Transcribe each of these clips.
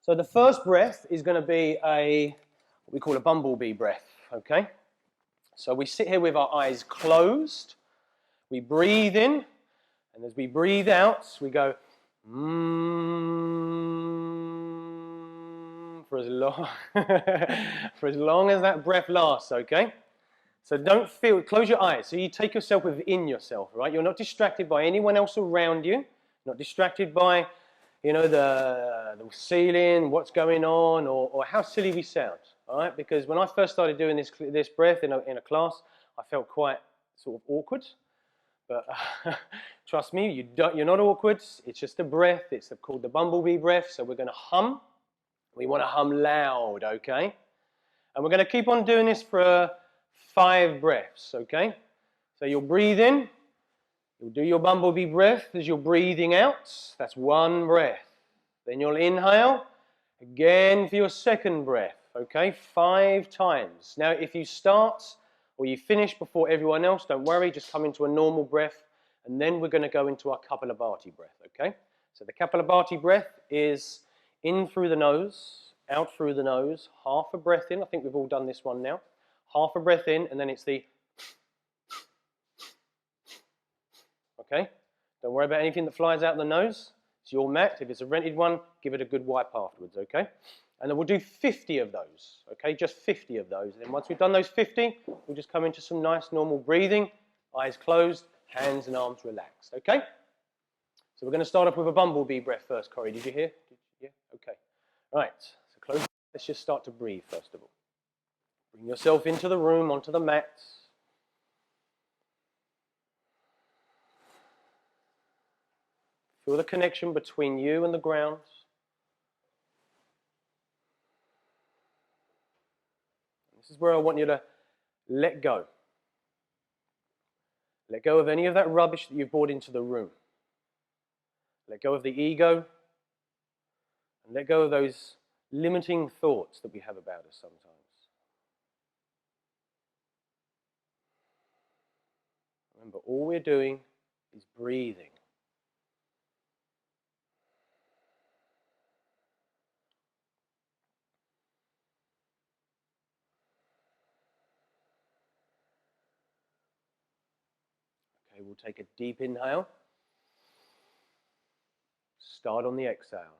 So the first breath is going to be what we call a bumblebee breath, okay? So we sit here with our eyes closed, we breathe in, and as we breathe out, we go for as long for as long as that breath lasts, okay? So don't feel, close your eyes. So you take yourself within yourself, right? You're not distracted by anyone else around you, not distracted by, you know, the ceiling, what's going on, or how silly we sound, all right? Because when I first started doing this breath in a class, I felt quite sort of awkward. But trust me, you're not awkward. It's just a breath. It's called the bumblebee breath. So we're going to hum. We want to hum loud, okay? And we're going to keep on doing this for 5 breaths, okay? So you'll breathe in. You'll do your bumblebee breath as you're breathing out. That's 1 breath. Then you'll inhale again for your second breath, okay? 5 times. Now, if you start or you finish before everyone else, don't worry, just come into a normal breath, and then we're going to go into our Kapalabhati breath, okay? So the Kapalabhati breath is in through the nose, out through the nose, half a breath in. I think we've all done this one now. Half a breath in, and then it's the, okay? Don't worry about anything that flies out the nose. It's your mat. If it's a rented one, give it a good wipe afterwards, okay? And then we'll do 50 of those, okay? Just 50 of those. And then once we've done those 50, we'll just come into some nice normal breathing, eyes closed, hands and arms relaxed, okay? So we're going to start off with a bumblebee breath first, Corey. Did you hear? Yeah? Okay. Right. So close. Let's just start to breathe first of all. Bring yourself into the room, onto the mat. Feel the connection between you and the ground. This is where I want you to let go. Let go of any of that rubbish that you've brought into the room. Let go of the ego. And let go of those limiting thoughts that we have about us sometimes. Remember, all we're doing is breathing. Okay, we'll take a deep inhale. Start on the exhale.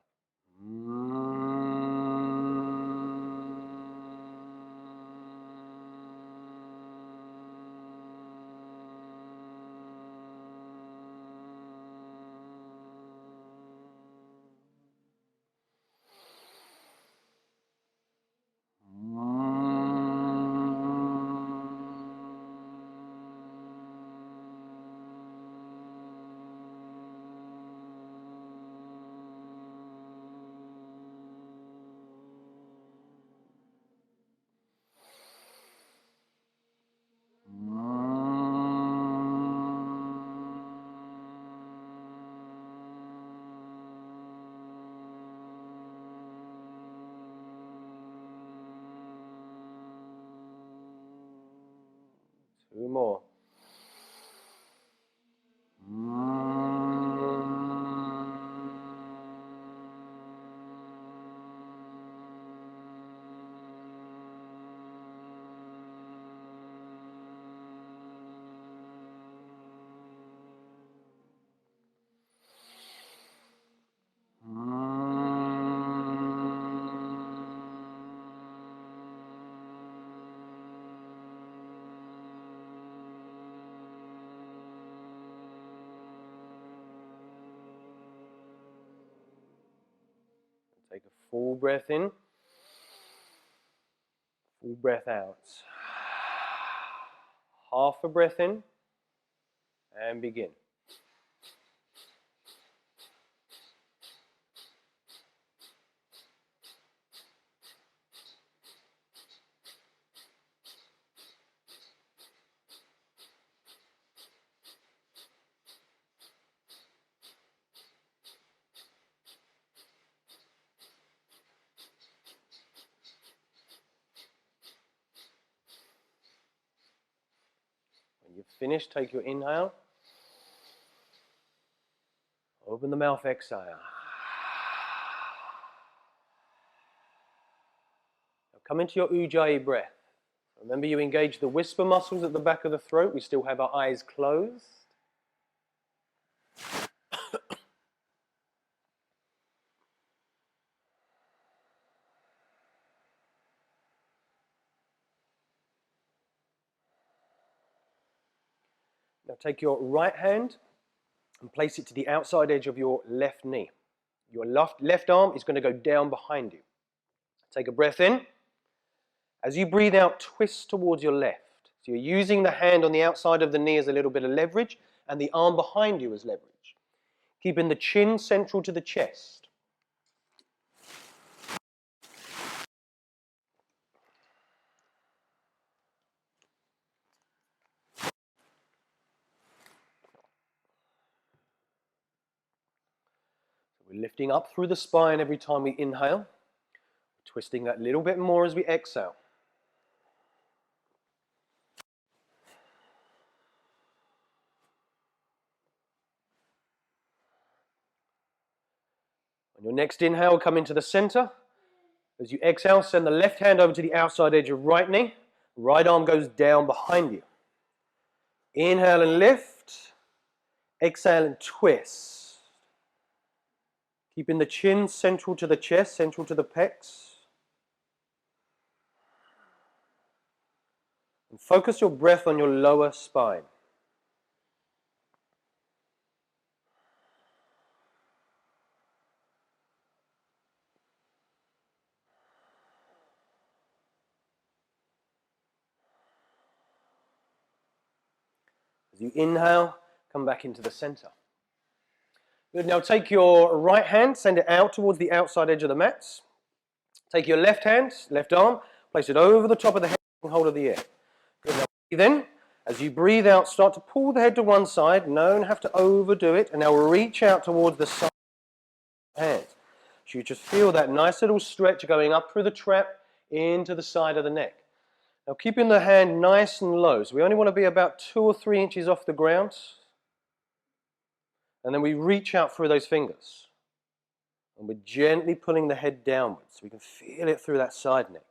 Two more. Take a full breath in, full breath out. Half a breath in, and begin. When you've finished, take your inhale. Open the mouth, exhale. Come into your Ujjayi breath. Remember, you engage the whisper muscles at the back of the throat. We still have our eyes closed. Now take your right hand and place it to the outside edge of your left knee. Your left arm is going to go down behind you. Take a breath in. As you breathe out, twist towards your left. So you're using the hand on the outside of the knee as a little bit of leverage and the arm behind you as leverage. Keeping the chin central to the chest. We're lifting up through the spine every time we inhale. Twisting that little bit more as we exhale. On your next inhale, come into the center. As you exhale, send the left hand over to the outside edge of right knee. Right arm goes down behind you. Inhale and lift. Exhale and twist. Keeping the chin central to the chest, central to the pecs. And focus your breath on your lower spine. As you inhale, come back into the center. Good. Now take your right hand, send it out towards the outside edge of the mats. Take your left hand, left arm, place it over the top of the head and hold of the air. Good. Now breathe in. As you breathe out, start to pull the head to one side. Don't have to overdo it. And now reach out towards the side of the hands. So you just feel that nice little stretch going up through the trap into the side of the neck. Now keeping the hand nice and low. So we only want to be about 2 or 3 inches off the ground. And then we reach out through those fingers. And we're gently pulling the head downwards. So we can feel it through that side neck.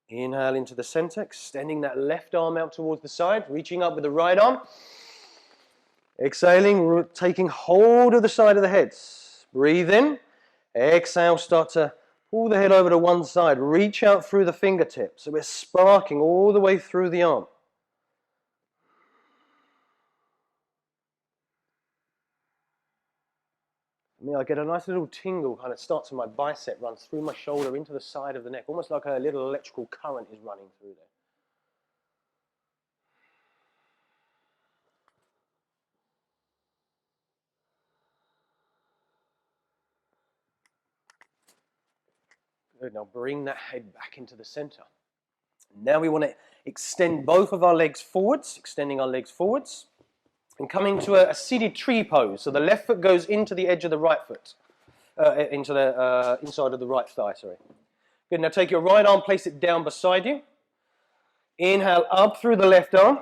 Inhale into the center, extending that left arm out towards the side, reaching up with the right arm. Exhaling, taking hold of the side of the head. Breathe in. Exhale, start to pull the head over to one side. Reach out through the fingertips. So we're sparking all the way through the arm. I mean, I get a nice little tingle, kind of starts in my bicep, runs through my shoulder into the side of the neck, almost like a little electrical current is running through there. Good, now bring that head back into the center. Now we want to extend both of our legs forwards, extending our legs forwards, and coming to a seated tree pose. So the left foot goes into the edge of the right foot, into the inside of the right thigh, sorry. Good, now take your right arm, place it down beside you. Inhale up through the left arm.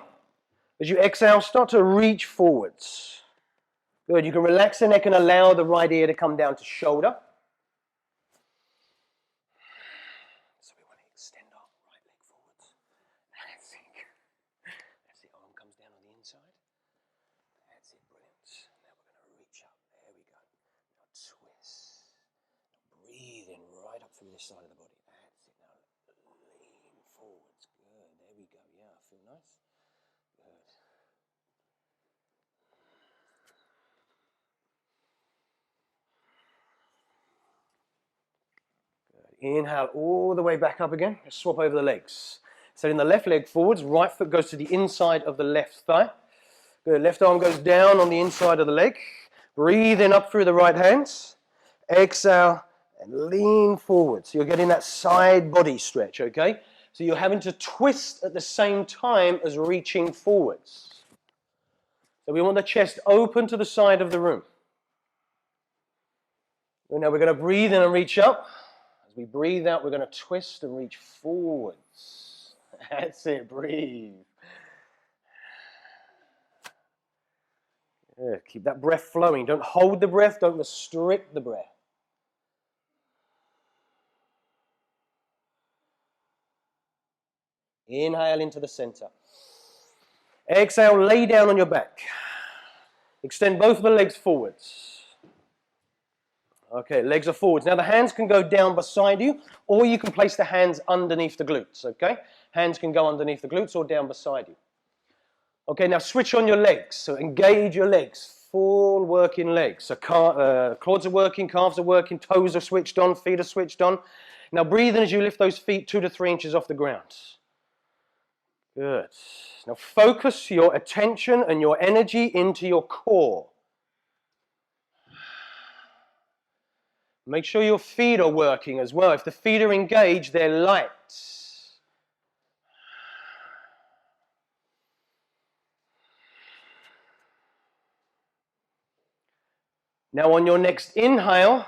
As you exhale, start to reach forwards. Good, you can relax the neck and allow the right ear to come down to shoulder. So we want to extend our right leg forwards. That's it. That's it, arm comes down on the inside. That's it, brilliant. Now we're going to reach up. There we go. Now twist. Now breathe in right up through this side of the body. That's it. Now lean forwards. Good. There we go. Yeah, I feel nice. Good. Good. Inhale all the way back up again. Let's swap over the legs. Setting the left leg forwards. Right foot goes to the inside of the left thigh. Good. Left arm goes down on the inside of the leg. Breathe in up through the right hands. Exhale and lean forward. So you're getting that side body stretch, okay? So you're having to twist at the same time as reaching forwards. So we want the chest open to the side of the room. And now we're going to breathe in and reach up. As we breathe out, we're going to twist and reach forwards. That's it, breathe. Keep that breath flowing. Don't hold the breath. Don't restrict the breath. Inhale into the center. Exhale, lay down on your back. Extend both of the legs forwards. Okay, legs are forwards. Now the hands can go down beside you, or you can place the hands underneath the glutes, okay? Hands can go underneath the glutes or down beside you. Okay, now switch on your legs. So engage your legs. Full working legs. So quads are working, calves are working, toes are switched on, feet are switched on. Now breathe in as you lift those feet 2 to 3 inches off the ground. Good. Now focus your attention and your energy into your core. Make sure your feet are working as well. If the feet are engaged, they're light. Now on your next inhale,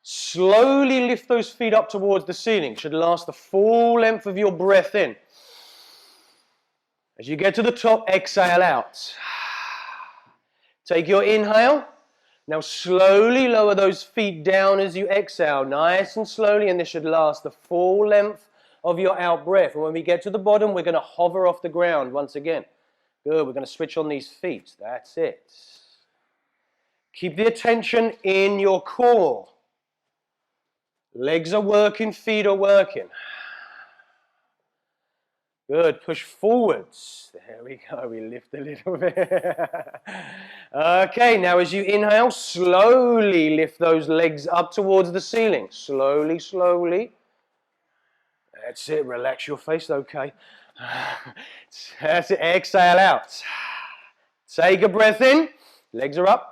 slowly lift those feet up towards the ceiling. Should last the full length of your breath in. As you get to the top, exhale out. Take your inhale. Now slowly lower those feet down as you exhale, nice and slowly, and this should last the full length of your out breath. And when we get to the bottom, we're going to hover off the ground once again. Good, we're going to switch on these feet. That's it. Keep the attention in your core. Legs are working, feet are working. Good, push forwards. There we go, we lift a little bit. Okay, now as you inhale, slowly lift those legs up towards the ceiling. Slowly, slowly. That's it, relax your face, okay. That's it, exhale out. Take a breath in, legs are up.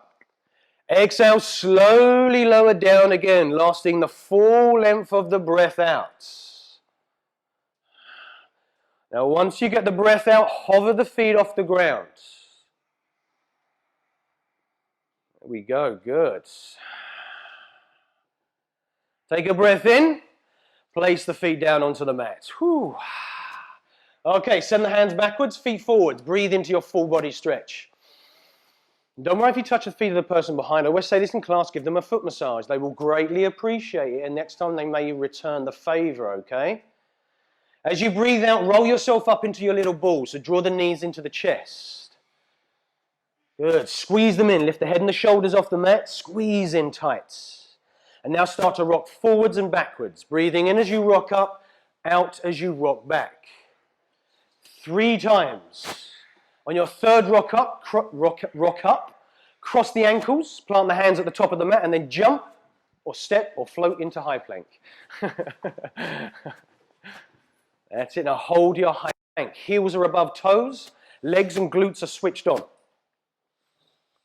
Exhale, slowly lower down again, lasting the full length of the breath out. Now, once you get the breath out, hover the feet off the ground. There we go, good. Take a breath in, place the feet down onto the mat. Whew. Okay, send the hands backwards, feet forwards. Breathe into your full body stretch. Don't worry if you touch the feet of the person behind. I always say this in class, give them a foot massage. They will greatly appreciate it, and next time they may return the favor, okay? As you breathe out, roll yourself up into your little ball. So draw the knees into the chest. Good. Squeeze them in. Lift the head and the shoulders off the mat. Squeeze in tight. And now start to rock forwards and backwards. Breathing in as you rock up, out as you rock back. 3 times. On your third rock up, cross the ankles, plant the hands at the top of the mat, and then jump or step or float into high plank. That's it. Now hold your high plank. Heels are above toes. Legs and glutes are switched on.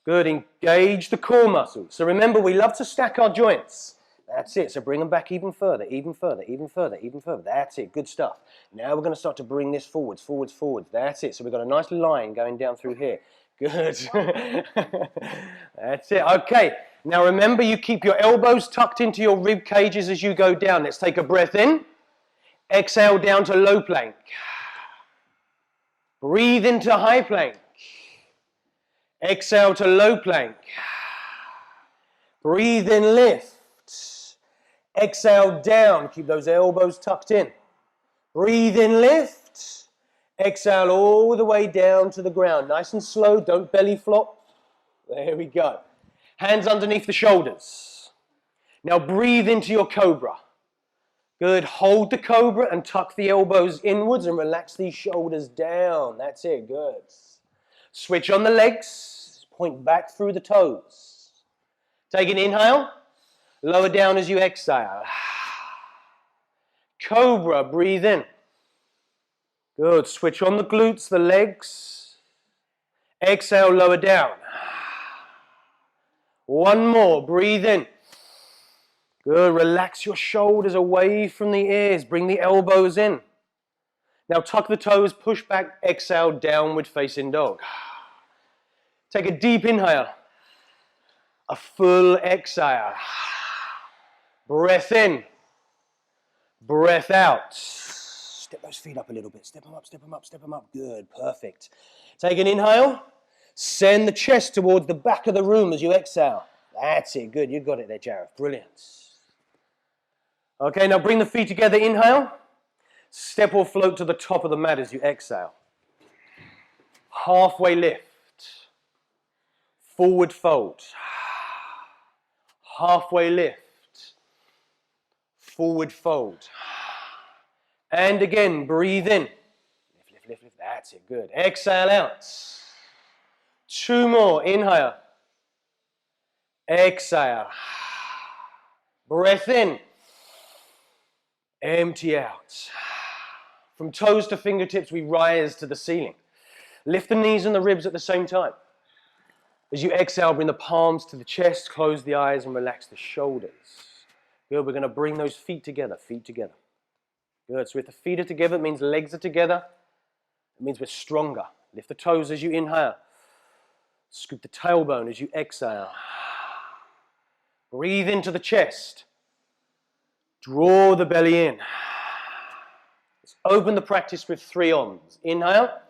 Good. Engage the core muscles. So remember, we love to stack our joints. That's it. So bring them back even further, even further, even further, even further. That's it. Good stuff. Now we're going to start to bring this forwards, forwards, forwards. That's it. So we've got a nice line going down through here. Good. That's it. Okay. Now remember, you keep your elbows tucked into your rib cages as you go down. Let's take a breath in. Exhale down to low plank. Breathe into high plank. Exhale to low plank. Breathe in, lift. Exhale down. Keep those elbows tucked in. Breathe in, lift. Exhale all the way down to the ground. Nice and slow. Don't belly flop. There we go. Hands underneath the shoulders. Now breathe into your cobra. Good. Hold the cobra and tuck the elbows inwards and relax these shoulders down. That's it. Good. Switch on the legs. Point back through the toes. Take an inhale. Lower down as you exhale. Cobra. Breathe in. Good. Switch on the glutes, the legs. Exhale. Lower down. One more. Breathe in. Good. Relax your shoulders away from the ears. Bring the elbows in. Now tuck the toes, push back, exhale, downward facing dog. Take a deep inhale. A full exhale. Breath in. Breath out. Step those feet up a little bit. Step them up, step them up, step them up. Good. Perfect. Take an inhale. Send the chest towards the back of the room as you exhale. That's it. Good. You got it there, Jareth. Brilliant. Okay, now bring the feet together. Inhale. Step or float to the top of the mat as you exhale. Halfway lift. Forward fold. Halfway lift. Forward fold. And again, breathe in. Lift, lift, lift, lift. That's it. Good. Exhale out. 2 more. Inhale. Exhale. Breath in. Empty out. From toes to fingertips, we rise to the ceiling. Lift the knees and the ribs at the same time. As you exhale, bring the palms to the chest, close the eyes, and relax the shoulders. Good. We're going to bring those feet together. Feet together. Good. So if the feet are together, it means legs are together. It means we're stronger. Lift the toes as you inhale. Scoop the tailbone as you exhale. Breathe into the chest. Draw the belly in. Let's open the practice with 3 Oms. Inhale.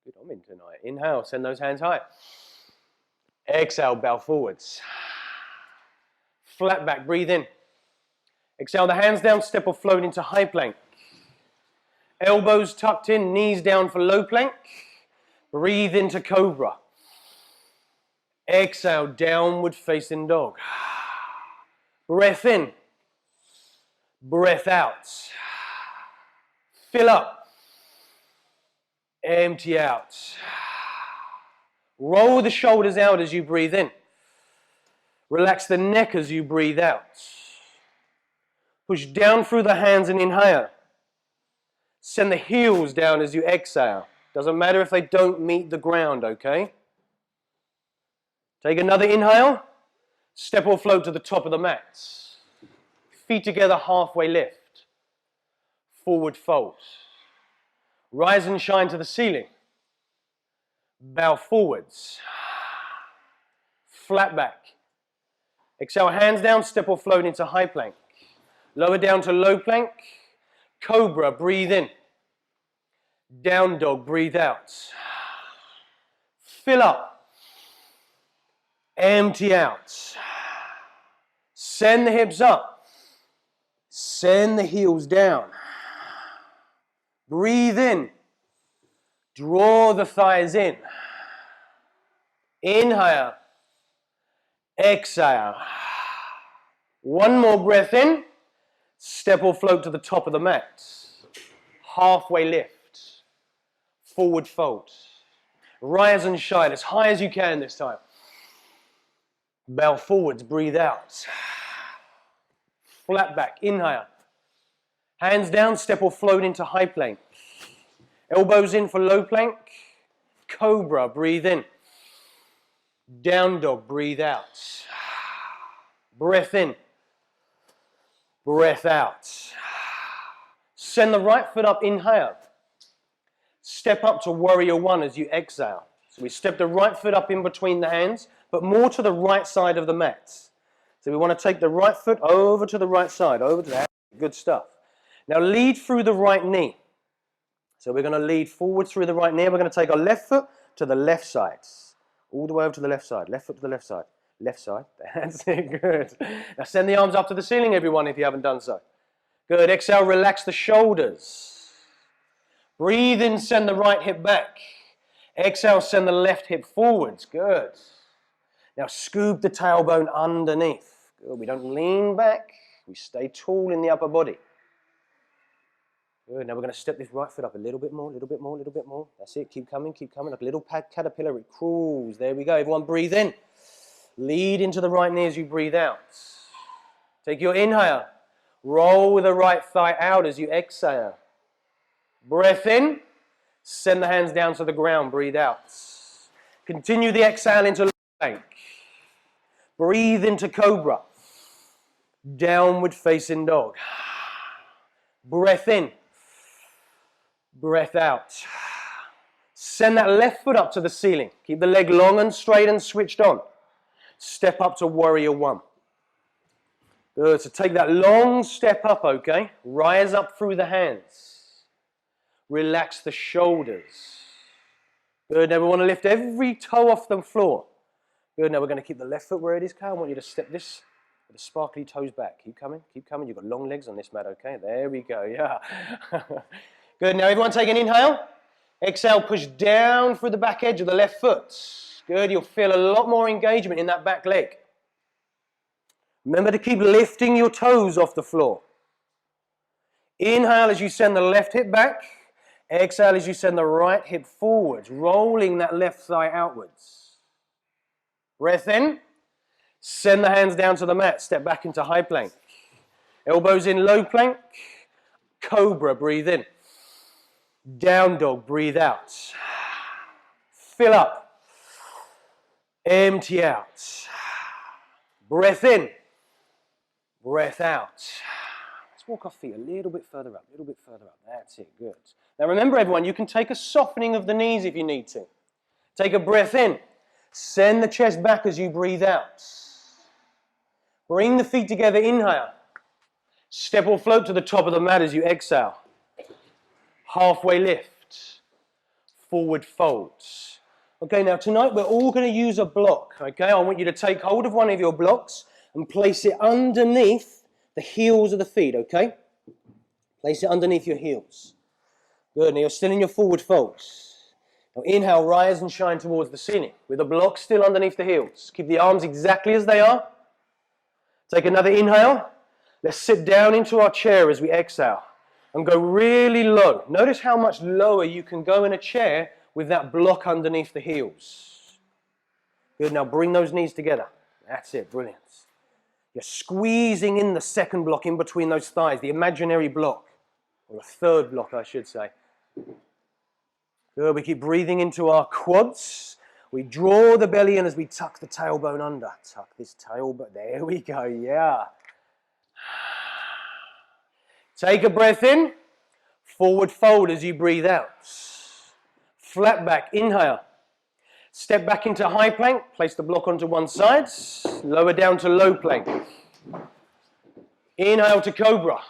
Good Om tonight. Inhale, send those hands high. Exhale, bow forwards. Flat back, breathe in. Exhale, the hands down, step or float into high plank. Elbows tucked in, knees down for low plank. Breathe into cobra. Exhale, downward facing dog. Breath in. Breath out. Fill up. Empty out. Roll the shoulders out as you breathe in. Relax the neck as you breathe out. Push down through the hands and inhale. Send the heels down as you exhale. Doesn't matter if they don't meet the ground, okay? Take another inhale. Step or float to the top of the mat. Feet together, halfway lift. Forward fold. Rise and shine to the ceiling. Bow forwards. Flat back. Exhale, hands down, step or float into high plank. Lower down to low plank. Cobra, breathe in. Down dog, breathe out. Fill up. Empty out. Send the hips up. Send the heels down. Breathe in. Draw the thighs in. Inhale. Exhale. One more breath in. Step or float to the top of the mat. Halfway lift. Forward fold. Rise and shine as high as you can this time. Bow forwards, breathe out. Flat back, inhale. Hands down, step or float into high plank. Elbows in for low plank. Cobra, breathe in. Down dog, breathe out. Breath in. Breath out. Send the right foot up, inhale. Step up to warrior one as you exhale. So we step the right foot up in between the hands, but more to the right side of the mat. So we want to take the right foot over to the right side, over to that. Good stuff. Now lead through the right knee. So we're going to lead forward through the right knee. We're going to take our left foot to the left side. All the way over to the left side. Left foot to the left side. Left side. That's it. Good. Now send the arms up to the ceiling, everyone, if you haven't done so. Good. Exhale, relax the shoulders. Breathe in, send the right hip back. Exhale, send the left hip forwards. Good. Now scoop the tailbone underneath. Good. We don't lean back. We stay tall in the upper body. Good. Now we're going to step this right foot up a little bit more, a little bit more, a little bit more. That's it. Keep coming, keep coming. Like a little caterpillar, it crawls. There we go. Everyone breathe in. Lead into the right knee as you breathe out. Take your inhale. Roll the right thigh out as you exhale. Breath in. Send the hands down to the ground. Breathe out. Continue the exhale into low plank. Breathe into cobra. Downward facing dog. Breath in. Breath out. Send that left foot up to the ceiling. Keep the leg long and straight and switched on. Step up to warrior one. Good. So take that long step up, okay? Rise up through the hands. Relax the shoulders. Good. Now we want to lift every toe off the floor. Good. Now we're going to keep the left foot where it is, Kyle. I want you to step this with the sparkly toes back. Keep coming. Keep coming. You've got long legs on this mat, okay? There we go. Yeah. Good. Now everyone take an inhale. Exhale, push down through the back edge of the left foot. Good. You'll feel a lot more engagement in that back leg. Remember to keep lifting your toes off the floor. Inhale as you send the left hip back. Exhale as you send the right hip forwards, rolling that left thigh outwards. Breath in. Send the hands down to the mat. Step back into high plank. Elbows in low plank. Cobra, breathe in. Down dog, breathe out. Fill up. Empty out. Breath in. Breath out. Let's walk our feet a little bit further up, a little bit further up. That's it, good. Now remember everyone, you can take a softening of the knees if you need to. Take a breath in. Send the chest back as you breathe out. Bring the feet together, inhale. Step or float to the top of the mat as you exhale. Halfway lift. Forward fold. Okay, now tonight we're all going to use a block, okay? I want you to take hold of one of your blocks and place it underneath the heels of the feet, okay? Place it underneath your heels. Good, now you're still in your forward folds. Now inhale, rise and shine towards the ceiling with the block still underneath the heels. Keep the arms exactly as they are. Take another inhale. Let's sit down into our chair as we exhale and go really low. Notice how much lower you can go in a chair with that block underneath the heels. Good, now bring those knees together. That's it, brilliant. You're squeezing in the second block in between those thighs, the imaginary block, or the third block, I should say. Good, we keep breathing into our quads. We draw the belly in as we tuck the tailbone under. Tuck this tailbone, there we go, yeah. Take a breath in, forward fold as you breathe out. Flat back, inhale. Step back into high plank, place the block onto one side, lower down to low plank. Inhale to cobra.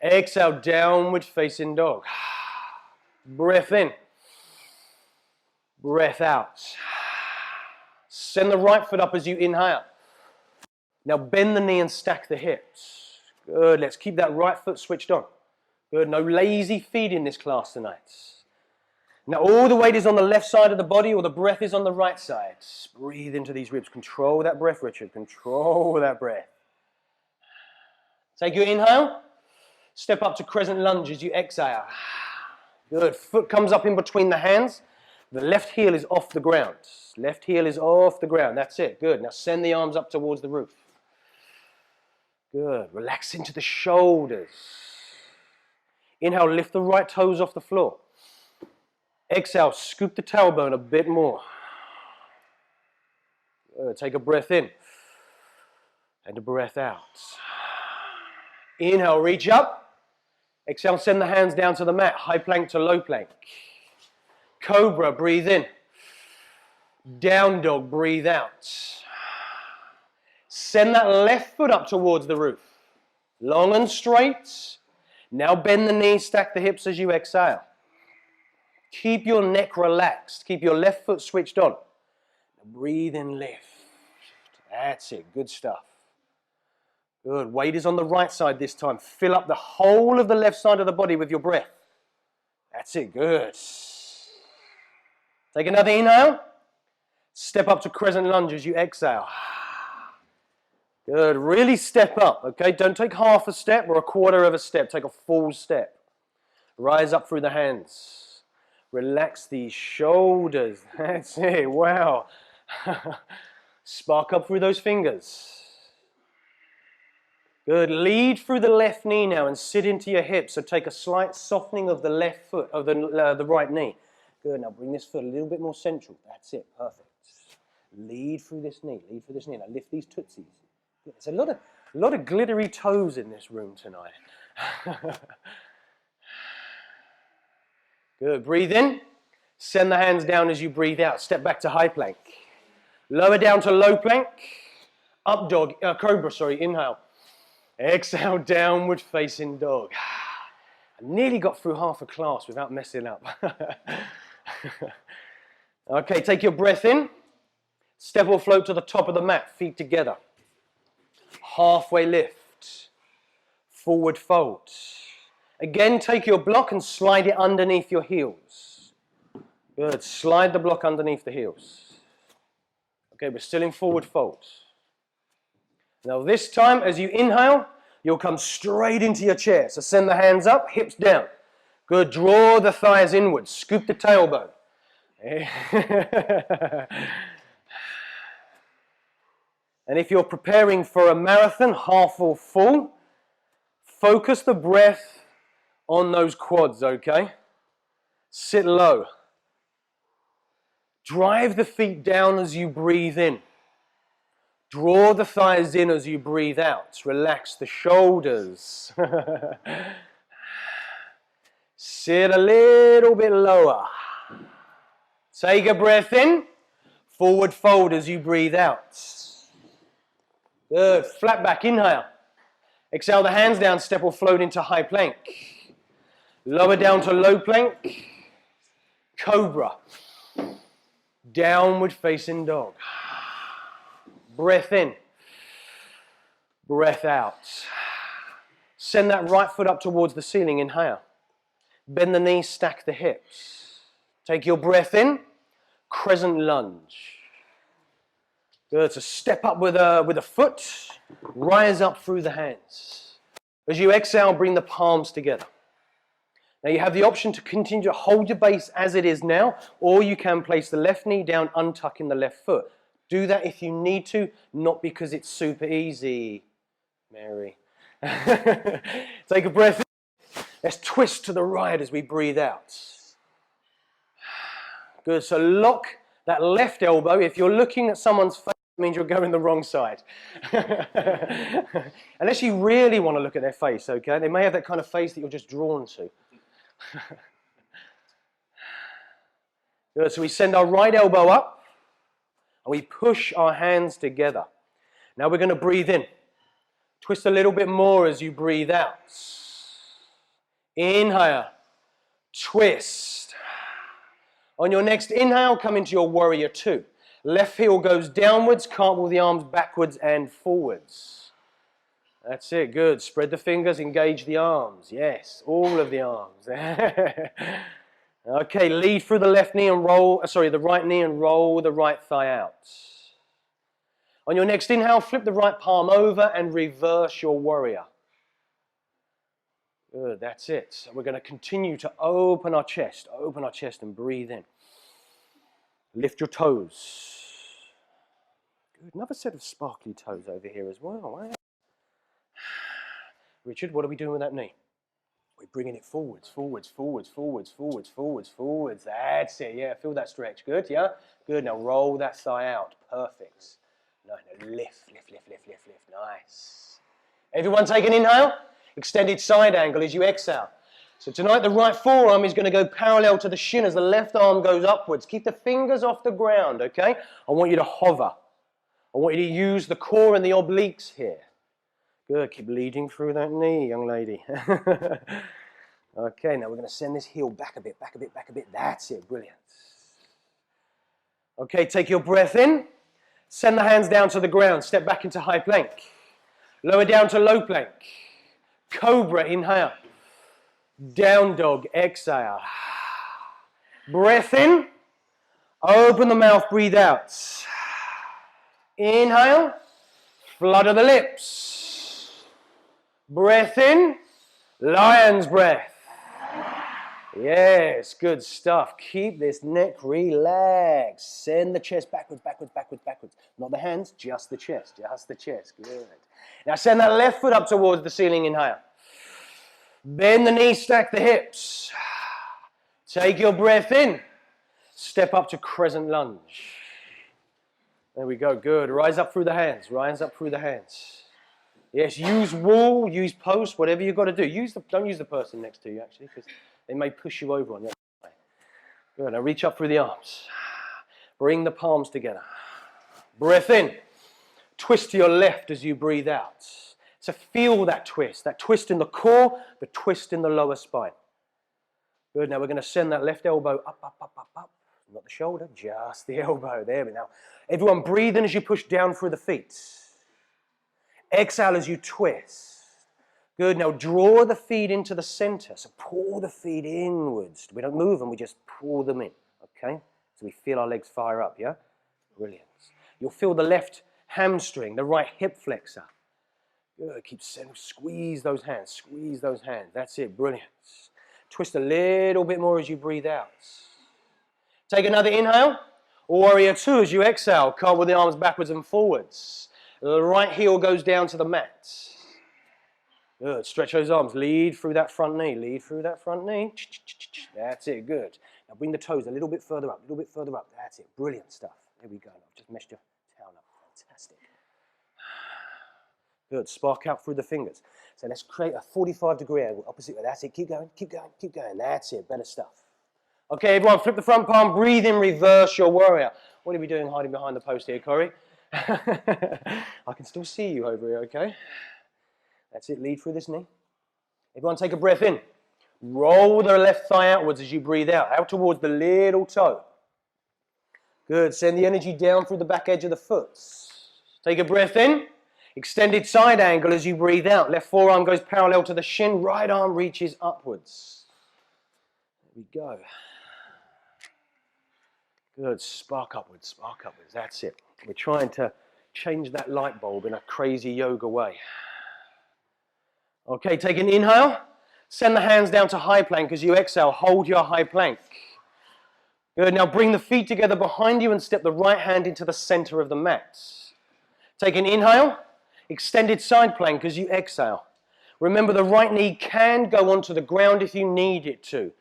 Exhale, downward facing dog. Breath in. Breath out. Send the right foot up as you inhale. Now bend the knee and stack the hips. Good, let's keep that right foot switched on. Good, no lazy feet in this class tonight. Now all the weight is on the left side of the body or the breath is on the right side. Breathe into these ribs. Control that breath, Richard. Control that breath. Take your inhale. Step up to crescent lunge as you exhale. Good. Foot comes up in between the hands. The left heel is off the ground. Left heel is off the ground. That's it. Good. Now send the arms up towards the roof. Good. Relax into the shoulders. Inhale, lift the right toes off the floor. Exhale, scoop the tailbone a bit more. Good. Take a breath in and a breath out. Inhale, reach up. Exhale, send the hands down to the mat. High plank to low plank. Cobra, breathe in. Down dog, breathe out. Send that left foot up towards the roof. Long and straight. Now bend the knees, stack the hips as you exhale. Keep your neck relaxed. Keep your left foot switched on. Breathe and lift. That's it. Good stuff. Good. Weight is on the right side this time. Fill up the whole of the left side of the body with your breath. That's it. Good. Take another inhale. Step up to crescent lunge as you exhale. Good. Really step up, okay? Don't take half a step or a quarter of a step. Take a full step. Rise up through the hands. Relax these shoulders. That's it. Wow. Spark up through those fingers. Good. Lead through the left knee now and sit into your hips. So take a slight softening of the left foot, of the right knee. Good. Now bring this foot a little bit more central. That's it. Perfect. Lead through this knee. Lead through this knee. Now lift these tootsies. There's a lot of glittery toes in this room tonight. Good. Breathe in. Send the hands down as you breathe out. Step back to high plank. Lower down to low plank. Up dog, cobra, sorry, inhale. Exhale, downward facing dog. I nearly got through half a class without messing up. Okay, take your breath in. Step or float to the top of the mat, feet together. Halfway lift. Forward fold. Again, take your block and slide it underneath your heels. Good, slide the block underneath the heels. Okay, we're still in forward fold. Now this time, as you inhale, you'll come straight into your chair. So send the hands up, hips down. Good, draw the thighs inwards, scoop the tailbone. And if you're preparing for a marathon, half or full, focus the breath on those quads, okay? Sit low. Drive the feet down as you breathe in. Draw the thighs in as you breathe out. Relax the shoulders. Sit a little bit lower. Take a breath in. Forward fold as you breathe out. Good. Flat back. Inhale. Exhale the hands down. Step or float into high plank. Lower down to low plank. Cobra. Downward facing dog. Breath in. Breath out. Send that right foot up towards the ceiling. Inhale. Bend the knees, stack the hips. Take your breath in. Crescent lunge. Good. So step up with a foot. Rise up through the hands. As you exhale, bring the palms together. Now you have the option to continue to hold your base as it is now, or you can place the left knee down, untucking the left foot. Do that if you need to, not because it's super easy, Mary. Take a breath in. Let's twist to the right as we breathe out. Good, so lock that left elbow. If you're looking at someone's face, it means you're going the wrong side. Unless you really want to look at their face, okay? They may have that kind of face that you're just drawn to. Good, so we send our right elbow up and we push our hands together. Now we're going to breathe in. Twist a little bit more as you breathe out. Inhale, twist. On your next inhale, come into your warrior two. Left heel goes downwards, cartwheel the arms backwards and forwards. That's it, good. Spread the fingers, engage the arms. Yes, all of the arms. Okay, lead through the left knee and roll, the right knee and roll the right thigh out. On your next inhale, flip the right palm over and reverse your warrior. Good, that's it. So we're going to continue to open our chest and breathe in. Lift your toes. Good, another set of sparkly toes over here as well. Richard, what are we doing with that knee? We're bringing it forwards, forwards, forwards, forwards, forwards, forwards, forwards. That's it, yeah, feel that stretch. Good, yeah? Good, now roll that thigh out. Perfect. No, lift, lift, lift, lift, lift, lift. Nice. Everyone take an inhale. Extended side angle as you exhale. So tonight the right forearm is going to go parallel to the shin as the left arm goes upwards. Keep the fingers off the ground, okay? I want you to hover. I want you to use the core and the obliques here. Good, keep leading through that knee, young lady. Okay, now we're going to send this heel back a bit, back a bit, back a bit. That's it, brilliant. Okay, take your breath in. Send the hands down to the ground. Step back into high plank. Lower down to low plank. Cobra, inhale. Down dog, exhale. Breath in. Open the mouth, breathe out. Inhale. Flutter the lips. Breath in. Lion's breath. Yes, good stuff. Keep this neck relaxed. Send the chest backwards, backwards, backwards, backwards. Not the hands, just the chest, just the chest. Good. Now send that left foot up towards the ceiling, inhale. Bend the knees, stack the hips. Take your breath in. Step up to crescent lunge. There we go, good. Rise up through the hands, rise up through the hands. Yes, use wall, use post, whatever you've got to do. Don't use the person next to you, actually, because they may push you over on the other side. Good, now reach up through the arms. Bring the palms together. Breath in. Twist to your left as you breathe out. So feel that twist in the core, the twist in the lower spine. Good, now we're going to send that left elbow up, up, up, up, up. Not the shoulder, just the elbow. There we go. Now, everyone breathe in as you push down through the feet. Exhale as you twist. Good, now draw the feet into the center. So pull the feet inwards. We don't move them, we just pull them in. Okay? So we feel our legs fire up, yeah? Brilliant. You'll feel the left hamstring, the right hip flexor. Good, keep squeeze those hands, squeeze those hands. That's it, brilliant. Twist a little bit more as you breathe out. Take another inhale. Warrior two as you exhale. Cartwheel the arms backwards and forwards. The right heel goes down to the mat. Good. Stretch those arms. Lead through that front knee. Lead through that front knee. That's it. Good. Now bring the toes a little bit further up. A little bit further up. That's it. Brilliant stuff. There we go. I've just meshed your towel up. Fantastic. Good. Spark out through the fingers. So let's create a 45-degree angle. Opposite way. That's it. Keep going. Keep going. Keep going. That's it. Better stuff. Okay, everyone, flip the front palm. Breathe in. Reverse your warrior. What are we doing hiding behind the post here, Corey? I can still see you over here, okay? That's it, lead through this knee. Everyone take a breath in. Roll the left thigh outwards as you breathe out towards the little toe. Good, send the energy down through the back edge of the foot. Take a breath in. Extended side angle as you breathe out. Left forearm goes parallel to the shin, right arm reaches upwards. There we go. Good, spark upwards, that's it. We're trying to change that light bulb in a crazy yoga way. Okay, take an inhale. Send the hands down to high plank as you exhale. Hold your high plank. Good, now bring the feet together behind you and step the right hand into the center of the mat. Take an inhale. Extended side plank as you exhale. Remember, the right knee can go onto the ground if you need it to.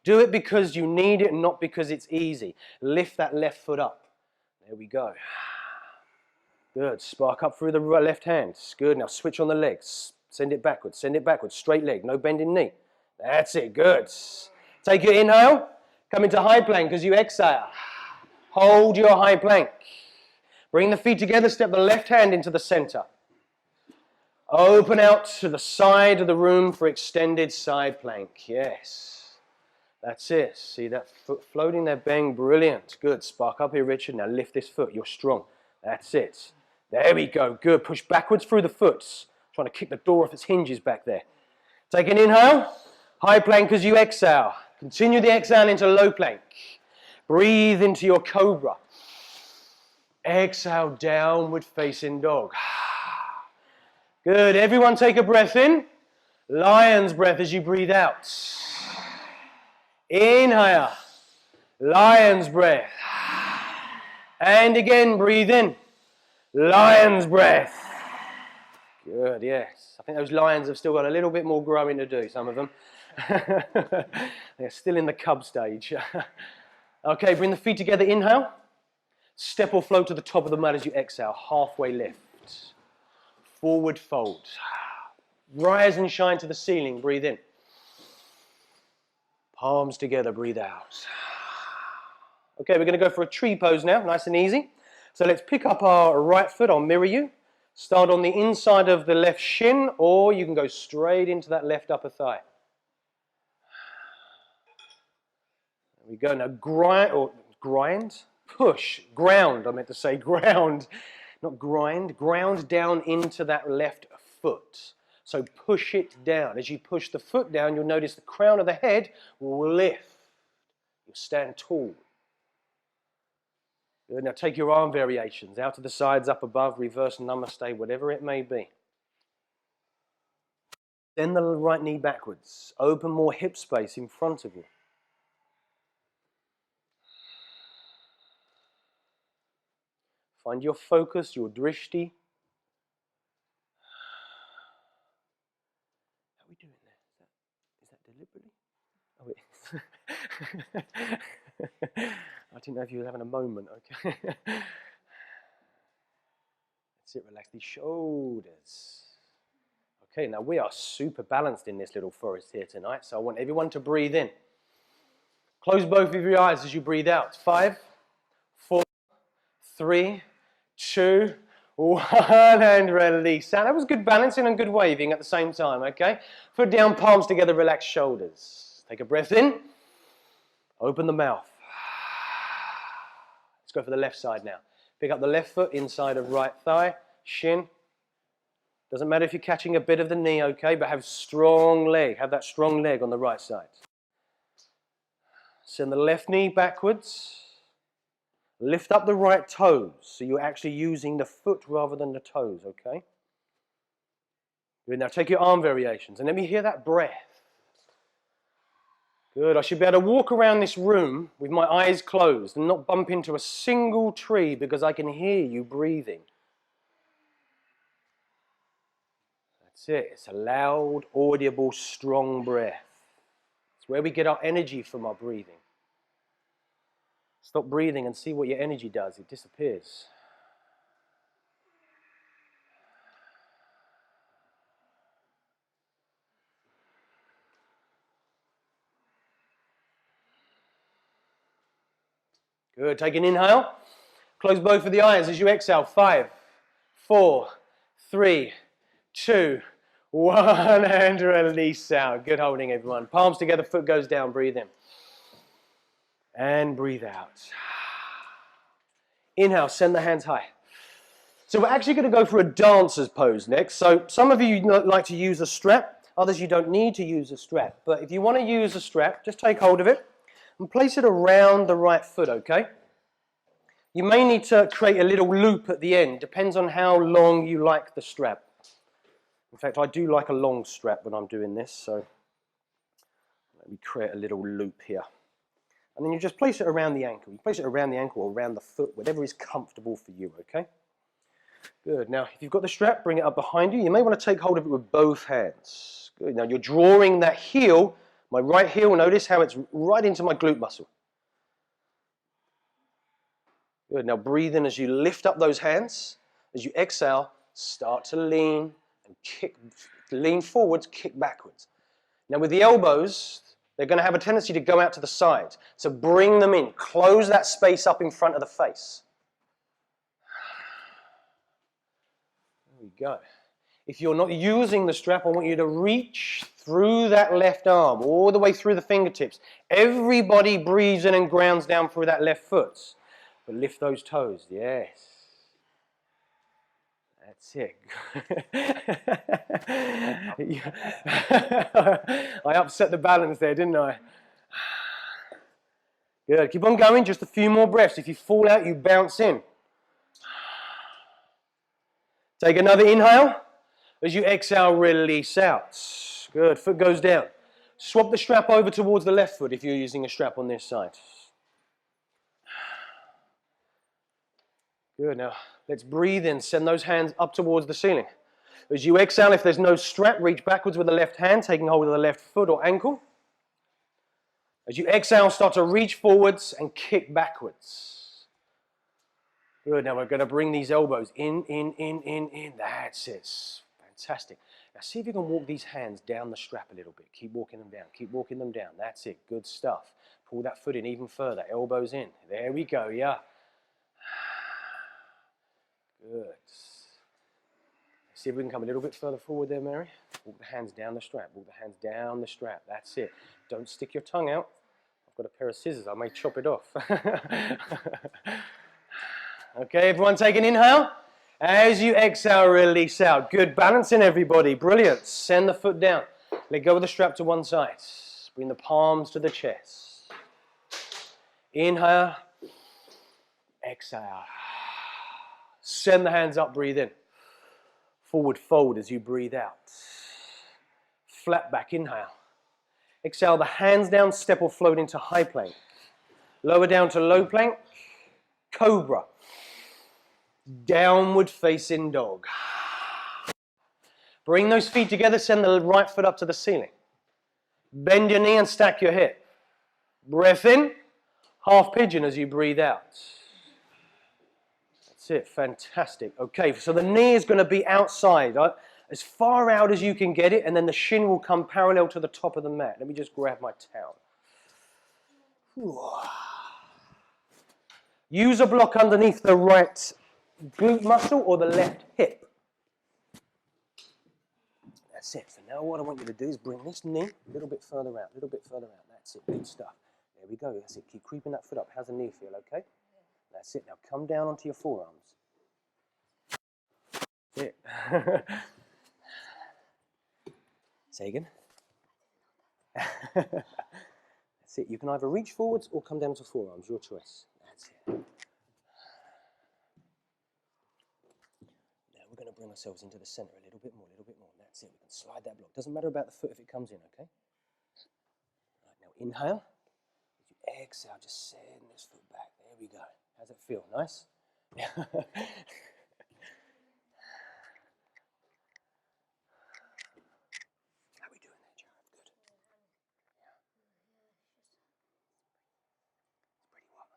Do it because you need it, not because it's easy. Lift that left foot up. There we go. Good. Spark up through the left hand. Good. Now switch on the legs. Send it backwards. Send it backwards. Straight leg. No bending knee. That's it. Good. Take your inhale. Come into high plank as you exhale. Hold your high plank. Bring the feet together. Step the left hand into the center. Open out to the side of the room for extended side plank. Yes. That's it. See that foot floating there? Bang. Brilliant. Good. Spark up here, Richard. Now lift this foot. You're strong. That's it. There we go. Good. Push backwards through the foot. Trying to kick the door off its hinges back there. Take an inhale. High plank as you exhale. Continue the exhale into low plank. Breathe into your cobra. Exhale, downward facing dog. Good. Everyone take a breath in. Lion's breath as you breathe out. Inhale. Lion's breath. And again, breathe in. Lion's breath. Good, yes. I think those lions have still got a little bit more growing to do, some of them. They're still in the cub stage. Okay, bring the feet together. Inhale. Step or float to the top of the mat as you exhale. Halfway lift. Forward fold. Rise and shine to the ceiling. Breathe in. Palms together. Breathe out. Okay, we're going to go for a tree pose now. Nice and easy. So let's pick up our right foot. I'll mirror you. Start on the inside of the left shin, or you can go straight into that left upper thigh. There we go. Now push, ground, I meant to say ground, not grind, ground down into that left foot. So push it down. As you push the foot down, you'll notice the crown of the head will lift. You'll stand tall. Good. Now take your arm variations, out to the sides, up above, reverse namaste, whatever it may be. Then the right knee backwards. Open more hip space in front of you. Find your focus, your drishti. How are we doing there? Is that deliberately? Oh, wait. I didn't know if you were having a moment, okay? That's it, relax these shoulders. Okay, now we are super balanced in this little forest here tonight, so I want everyone to breathe in. Close both of your eyes as you breathe out. 5, 4, 3, 2, 1, and release. And that was good balancing and good waving at the same time, okay? Foot down, palms together, relax shoulders. Take a breath in. Open the mouth. Let's go for the left side now. Pick up the left foot inside of right thigh, shin. Doesn't matter if you're catching a bit of the knee, okay, but have strong leg. Have that strong leg on the right side. Send the left knee backwards. Lift up the right toes, so you're actually using the foot rather than the toes, okay? Good, now take your arm variations, and let me hear that breath. Good, I should be able to walk around this room with my eyes closed and not bump into a single tree because I can hear you breathing. That's it, it's a loud, audible, strong breath. It's where we get our energy from our breathing. Stop breathing and see what your energy does. It disappears. Good. Take an inhale. Close both of the eyes as you exhale. 5, 4, 3, 2, 1, and release out. Good holding, everyone. Palms together, foot goes down. Breathe in. And breathe out. Inhale, send the hands high. So we're actually going to go for a dancer's pose next. So some of you like to use a strap. Others you don't need to use a strap. But if you want to use a strap, just take hold of it and place it around the right foot, okay? You may need to create a little loop at the end. Depends on how long you like the strap. In fact, I do like a long strap when I'm doing this. So let me create a little loop here. And then you just place it around the ankle. You place it around the ankle or around the foot, whatever is comfortable for you, okay? Good. Now, if you've got the strap, bring it up behind you. You may want to take hold of it with both hands. Good. Now, you're drawing that heel, my right heel, notice how it's right into my glute muscle. Good. Now, breathe in as you lift up those hands. As you exhale, start to lean and kick, lean forwards, kick backwards. Now, with the elbows, they're going to have a tendency to go out to the side. So bring them in. Close that space up in front of the face. There we go. If you're not using the strap, I want you to reach through that left arm, all the way through the fingertips. Everybody breathes in and grounds down through that left foot. But lift those toes. Yes. That's it. I upset the balance there, didn't I? Good. Keep on going. Just a few more breaths. If you fall out, you bounce in. Take another inhale. As you exhale, release out. Good. Foot goes down. Swap the strap over towards the left foot if you're using a strap on this side. Good. Now, let's breathe in. Send those hands up towards the ceiling. As you exhale, if there's no strap, reach backwards with the left hand, taking hold of the left foot or ankle. As you exhale, start to reach forwards and kick backwards. Good. Now, we're going to bring these elbows in. That's it. Fantastic. Now, see if you can walk these hands down the strap a little bit. Keep walking them down. Keep walking them down. That's it. Good stuff. Pull that foot in even further. Elbows in. There we go. Yeah. Good. See if we can come a little bit further forward there, Mary. Walk the hands down the strap. Walk the hands down the strap. That's it. Don't stick your tongue out. I've got a pair of scissors. I may chop it off. Okay, everyone take an inhale. As you exhale, release out. Good. Balancing, everybody. Brilliant. Send the foot down. Let go of the strap to one side. Bring the palms to the chest. Inhale. Exhale. Send the hands up, breathe in. Forward fold as you breathe out. Flat back, inhale. Exhale, the hands down, step or float into high plank. Lower down to low plank, cobra. Downward facing dog. Bring those feet together, send the right foot up to the ceiling. Bend your knee and stack your hip. Breath in, half pigeon as you breathe out. That's it, fantastic. Okay, so the knee is going to be outside, as far out as you can get it, and then the shin will come parallel to the top of the mat. Let me just grab my towel. Use a block underneath the right glute muscle or the left hip. That's it. So now what I want you to do is bring this knee a little bit further out, a little bit further out. That's it, good stuff. There we go, that's it. Keep creeping that foot up. How's the knee feel, okay? That's it. Now come down onto your forearms. That's it. Say again. That's it. You can either reach forwards or come down to forearms, your choice. That's it. Now we're going to bring ourselves into the center a little bit more, That's it. We can slide that block. Doesn't matter about the foot if it comes in, okay? Right, now inhale. As you exhale, just send this foot back. There we go. How's it feel? Nice? How are we doing there, Jared? Good. Yeah. It's pretty what?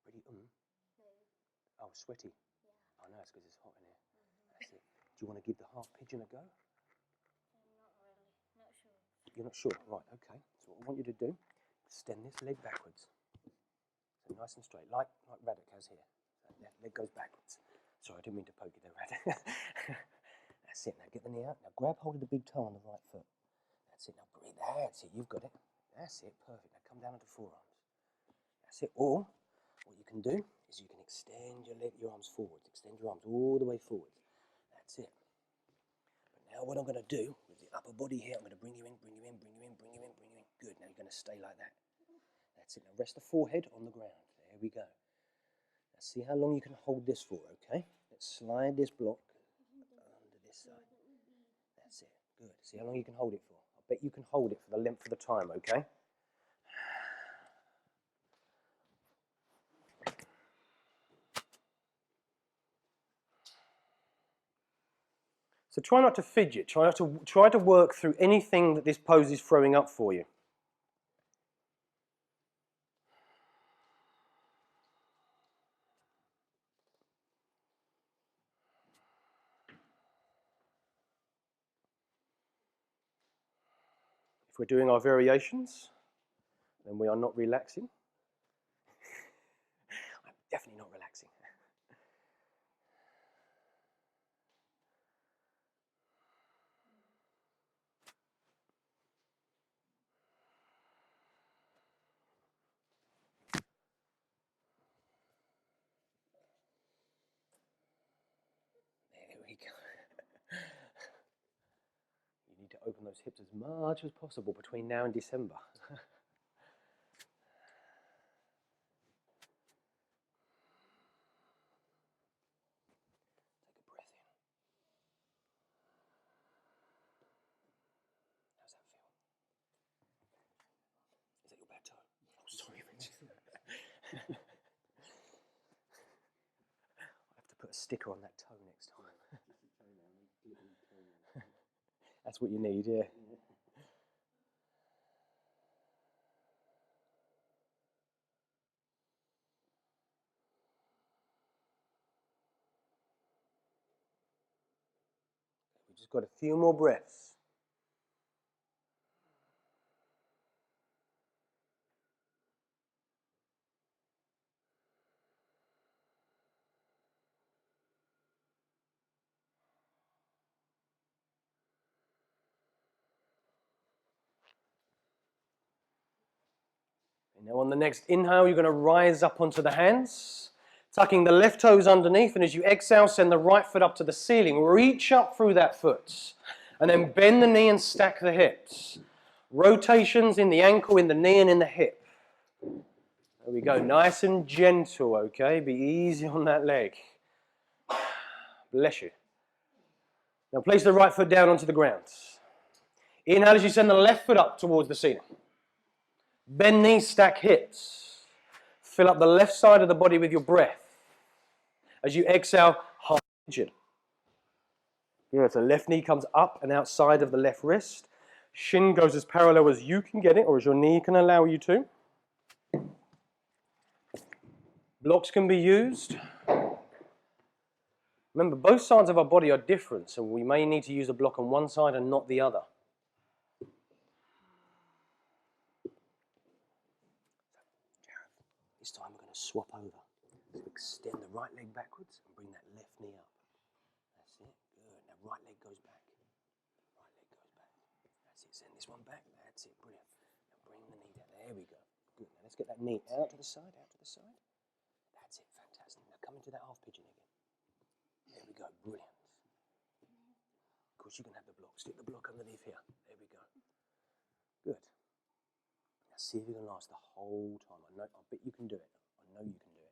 Pretty Oh, sweaty. Oh no, it's because it's hot in here. That's it. Do you want to give the half pigeon a go? Not really. Not sure. You're not sure? Right, okay. So what I want you to do, extend this leg backwards. So nice and straight, like Radek has here. That leg goes backwards. Sorry, I didn't mean to poke you there, Radek. That's it. Now get the knee out. Now grab hold of the big toe on the right foot. That's it. Now breathe. That's it. You've got it. That's it. Perfect. Now come down onto forearms. That's it. Or what you can do is you can extend your arms forwards. Extend your arms all the way forwards. That's it. But now what I'm going to do with the upper body here, I'm going to bring you in, bring you in, bring you in, bring you in, bring you in. Good. Now you're going to stay like that. That's it. Now rest the forehead on the ground. There we go. Now see how long you can hold this for, okay? Let's slide this block under this side. That's it. Good. See how long you can hold it for. I bet you can hold it for the length of the time, okay? So try not to fidget. Try to work through anything that this pose is throwing up for you. If we're doing our variations, then we are not relaxing. I'm definitely not relaxing. There we go. You need to open those hips as much as possible between now and December. Sticker on that toe next time. That's what you need, yeah. We just got a few more breaths. Now on the next inhale, you're going to rise up onto the hands, tucking the left toes underneath, and as you exhale, send the right foot up to the ceiling. Reach up through that foot, and then bend the knee and stack the hips. Rotations in the ankle, in the knee, and in the hip. There we go, nice and gentle, okay? Be easy on that leg. Bless you. Now place the right foot down onto the ground. Inhale as you send the left foot up towards the ceiling. Bend knees, stack hips. Fill up the left side of the body with your breath. As you exhale, half pigeon. Yeah, so left knee comes up and outside of the left wrist. Shin goes as parallel as you can get it, or as your knee can allow you to. Blocks can be used. Remember, both sides of our body are different, so we may need to use a block on one side and not the other. This time we're going to swap over. So extend the right leg backwards and bring that left knee up. That's it. Good. Now right leg goes back. Right leg goes back. That's it. Send this one back. That's it. Brilliant. Now bring the knee down. There we go. Good. Now let's get that knee out to the side, out to the side. That's it. Fantastic. Now come into that half pigeon again. There we go. Brilliant. Of course you can have the block. Stick the block underneath here. There we go. Good. Now see if you can last the whole time. I bet you can do it. I know you can do it.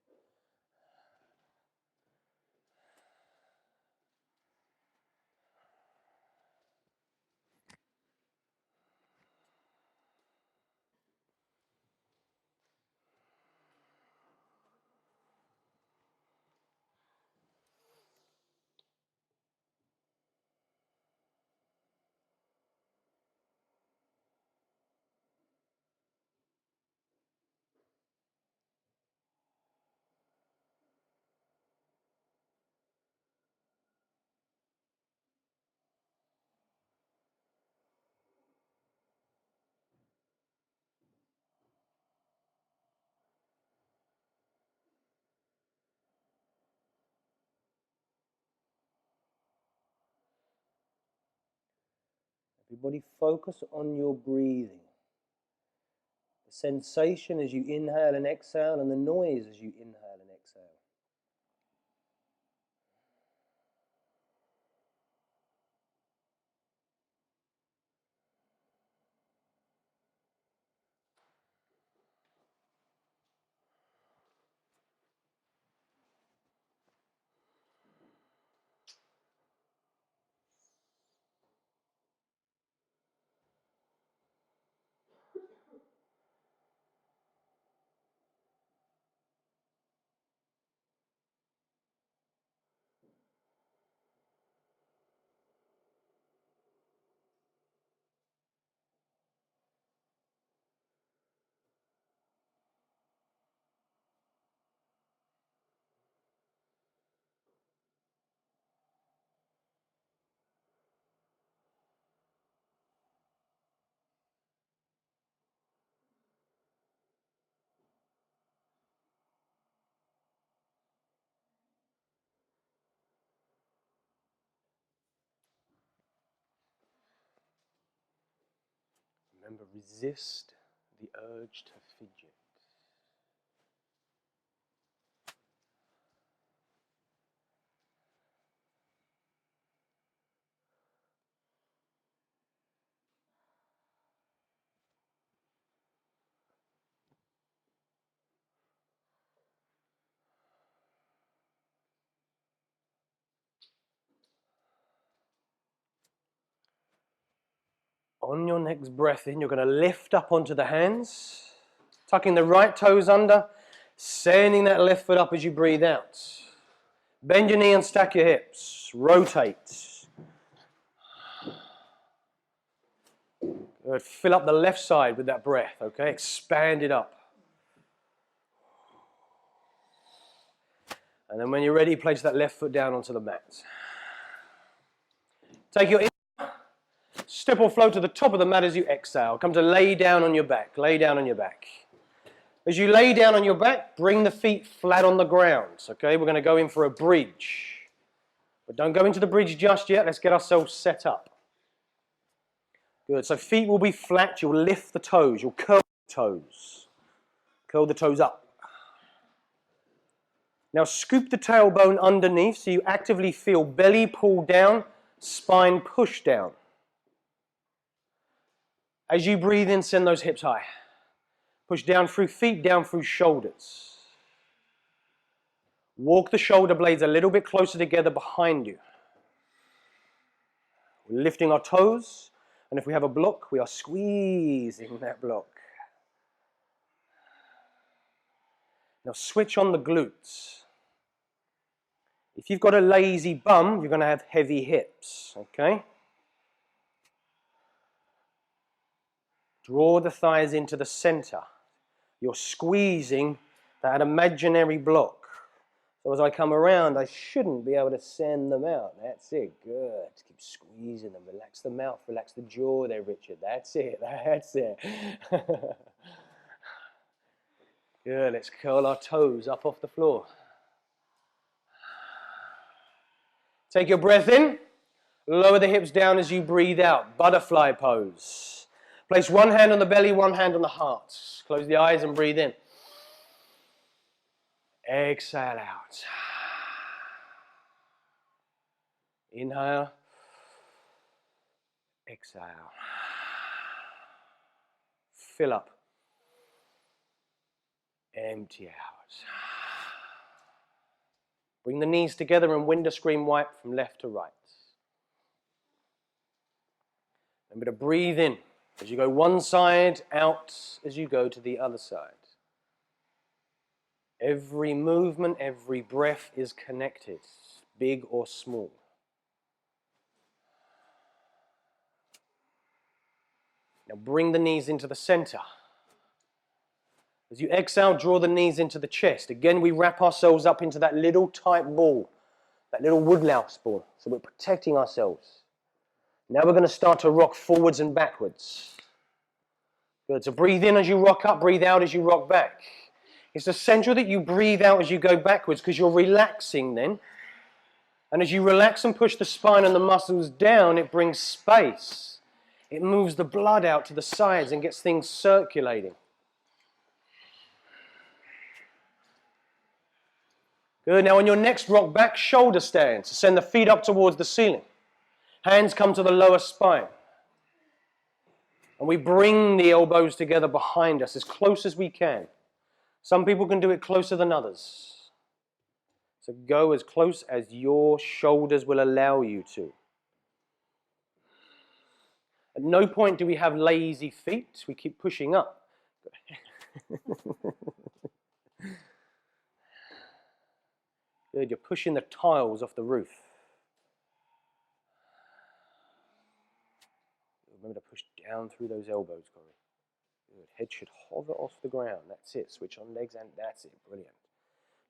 Everybody focus on your breathing. The sensation as you inhale and exhale, and the noise as you inhale and exhale. Remember, resist the urge to fidget. On your next breath in, you're going to lift up onto the hands, tucking the right toes under, sending that left foot up as you breathe out. Bend your knee and stack your hips. Rotate. Good. Fill up the left side with that breath, okay? Expand it up. And then when you're ready, place that left foot down onto the mat. Take your step or flow to the top of the mat as you exhale. Come to lay down on your back. Lay down on your back. As you lay down on your back, bring the feet flat on the ground. Okay, we're going to go in for a bridge. But don't go into the bridge just yet. Let's get ourselves set up. Good. So feet will be flat. You'll lift the toes. You'll curl the toes. Curl the toes up. Now scoop the tailbone underneath so you actively feel belly pull down, spine push down. As you breathe in, send those hips high. Push down through feet, down through shoulders. Walk the shoulder blades a little bit closer together behind you. We're lifting our toes, and if we have a block, we are squeezing that block. Now switch on the glutes. If you've got a lazy bum, you're going to have heavy hips, okay? Draw the thighs into the center. You're squeezing that imaginary block. So as I come around, I shouldn't be able to send them out. That's it, good. Keep squeezing them. Relax the mouth, relax the jaw there, Richard. That's it, that's it. Good, let's curl our toes up off the floor. Take your breath in. Lower the hips down as you breathe out. Butterfly pose. Place one hand on the belly, one hand on the heart. Close the eyes and breathe in. Exhale out. Inhale. Exhale. Fill up. Empty out. Bring the knees together and window screen wipe from left to right. Remember to breathe in as you go one side, out as you go to the other side. Every movement, every breath is connected, big or small. Now bring the knees into the center. As you exhale, draw the knees into the chest. Again, we wrap ourselves up into that little tight ball, that little woodlouse ball. So we're protecting ourselves. Now we're going to start to rock forwards and backwards. Good. So breathe in as you rock up, breathe out as you rock back. It's essential that you breathe out as you go backwards because you're relaxing then. And as you relax and push the spine and the muscles down, it brings space. It moves the blood out to the sides and gets things circulating. Good. Now on your next rock back, shoulder stand. So send the feet up towards the ceiling. Hands come to the lower spine. And we bring the elbows together behind us as close as we can. Some people can do it closer than others. So go as close as your shoulders will allow you to. At no point do we have lazy feet. We keep pushing up. Good, you're pushing the tiles off the roof. Remember to push down through those elbows, Corey. Good. Head should hover off the ground. That's it. Switch on legs and that's it. Brilliant.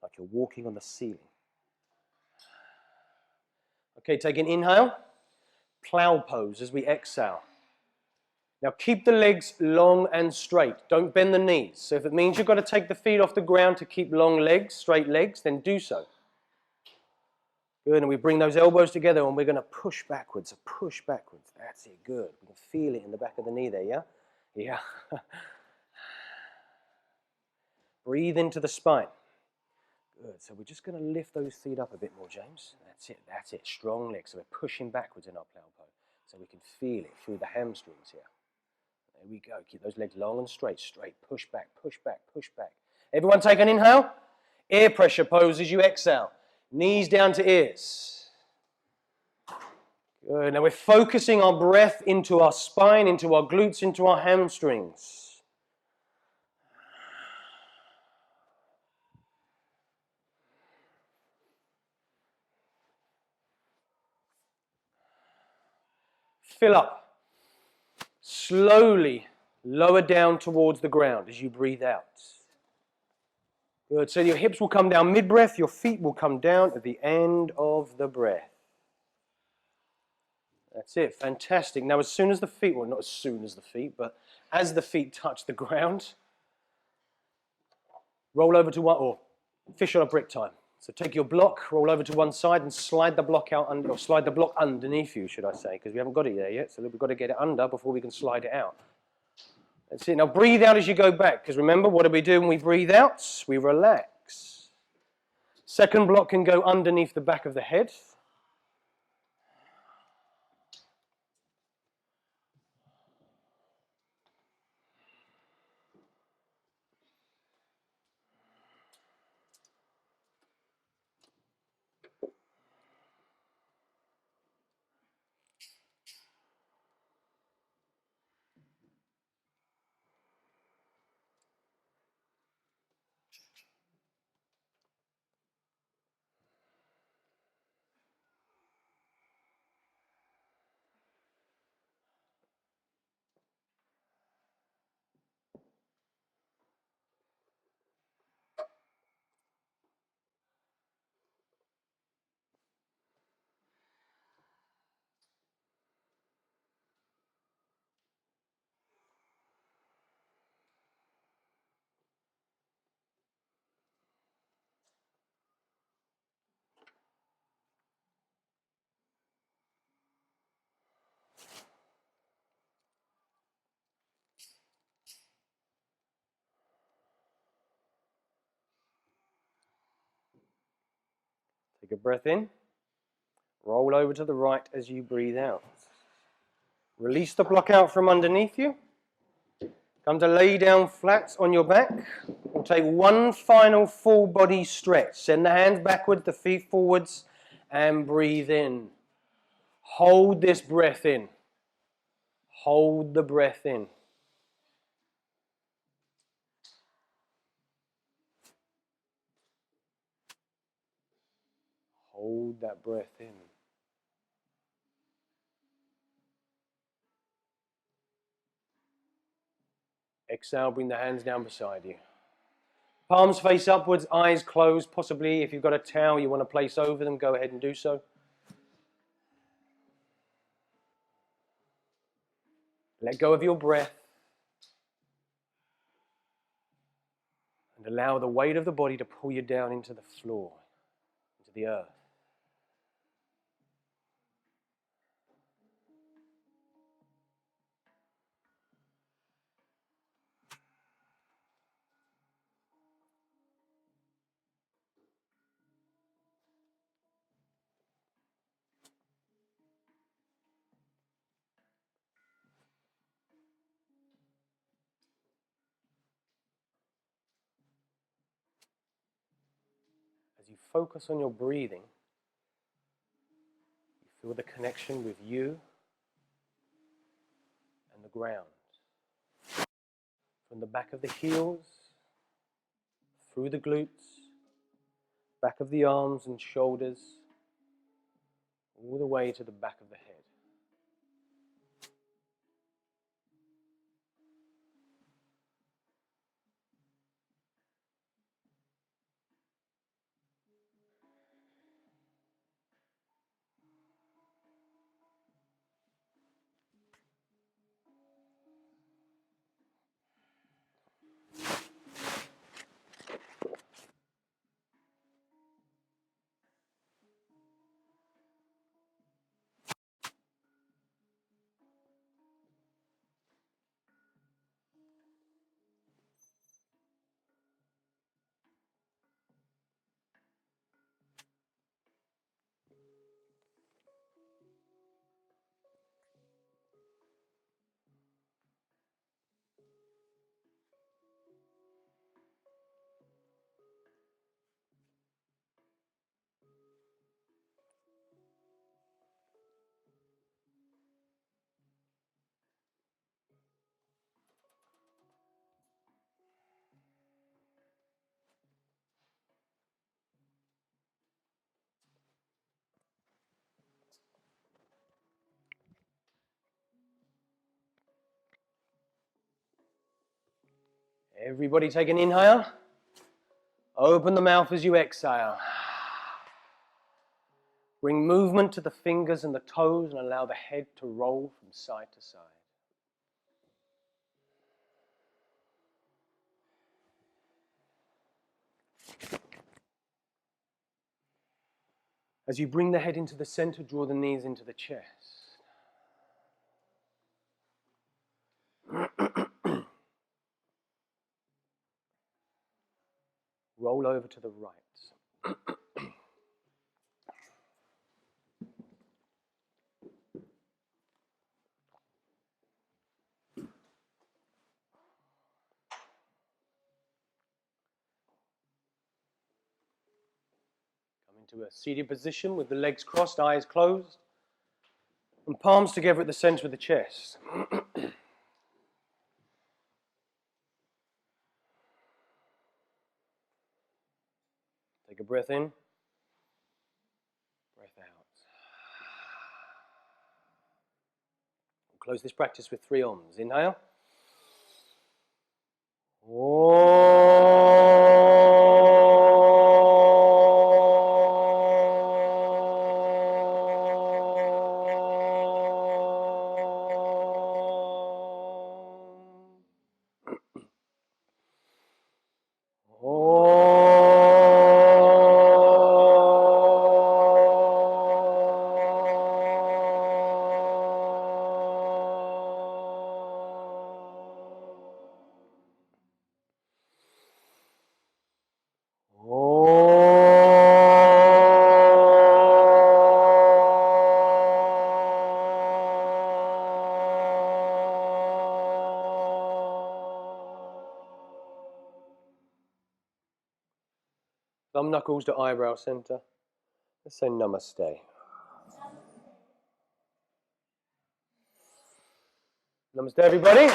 Like you're walking on the ceiling. Okay, take an inhale. Plow pose as we exhale. Now keep the legs long and straight. Don't bend the knees. So if it means you've got to take the feet off the ground to keep long legs, straight legs, then do so. Good, and we bring those elbows together and we're going to push backwards, push backwards. That's it, good. We can feel it in the back of the knee there, yeah? Yeah. Breathe into the spine. Good, so we're just going to lift those feet up a bit more, James. That's it, strong legs. So we're pushing backwards in our plow pose. So we can feel it through the hamstrings here. There we go, keep those legs long and straight, push back, push back, push back. Everyone take an inhale. Ear pressure pose as you exhale. Knees down to ears. Good. Now we're focusing our breath into our spine, into our glutes, into our hamstrings. Fill up. Slowly lower down towards the ground as you breathe out. Good. So your hips will come down mid-breath, your feet will come down at the end of the breath. That's it. Fantastic. Now as soon as the feet, well not as soon as the feet, but as the feet touch the ground, roll over to one, or fish on a brick time. So take your block, roll over to one side and slide the block out, or slide the block underneath you, should I say, because we haven't got it there yet, so we've got to get it under before we can slide it out. That's it. Now breathe out as you go back, because remember, what do we do when we breathe out? We relax. Second block can go underneath the back of the head. Take a breath in. Roll over to the right as you breathe out. Release the block out from underneath you. Come to lay down flat on your back. We'll take one final full body stretch. Send the hands backwards, the feet forwards, and breathe in. Hold this breath in. Hold the breath in. Hold that breath in. Exhale, bring the hands down beside you. Palms face upwards, eyes closed. Possibly, if you've got a towel you want to place over them, go ahead and do so. Let go of your breath. And allow the weight of the body to pull you down into the floor, into the earth. As you focus on your breathing, you feel the connection with you and the ground. From the back of the heels, through the glutes, back of the arms and shoulders, all the way to the back of the head. Everybody take an inhale. Open the mouth as you exhale. Bring movement to the fingers and the toes and allow the head to roll from side to side. As you bring the head into the center, draw the knees into the chest. Roll over to the right. Come into a seated position with the legs crossed, eyes closed, and palms together at the center of the chest. Take a breath in, breath out. We'll close this practice with 3 Oms. Inhale. knuckles to eyebrow center. Let's say namaste. Namaste, everybody.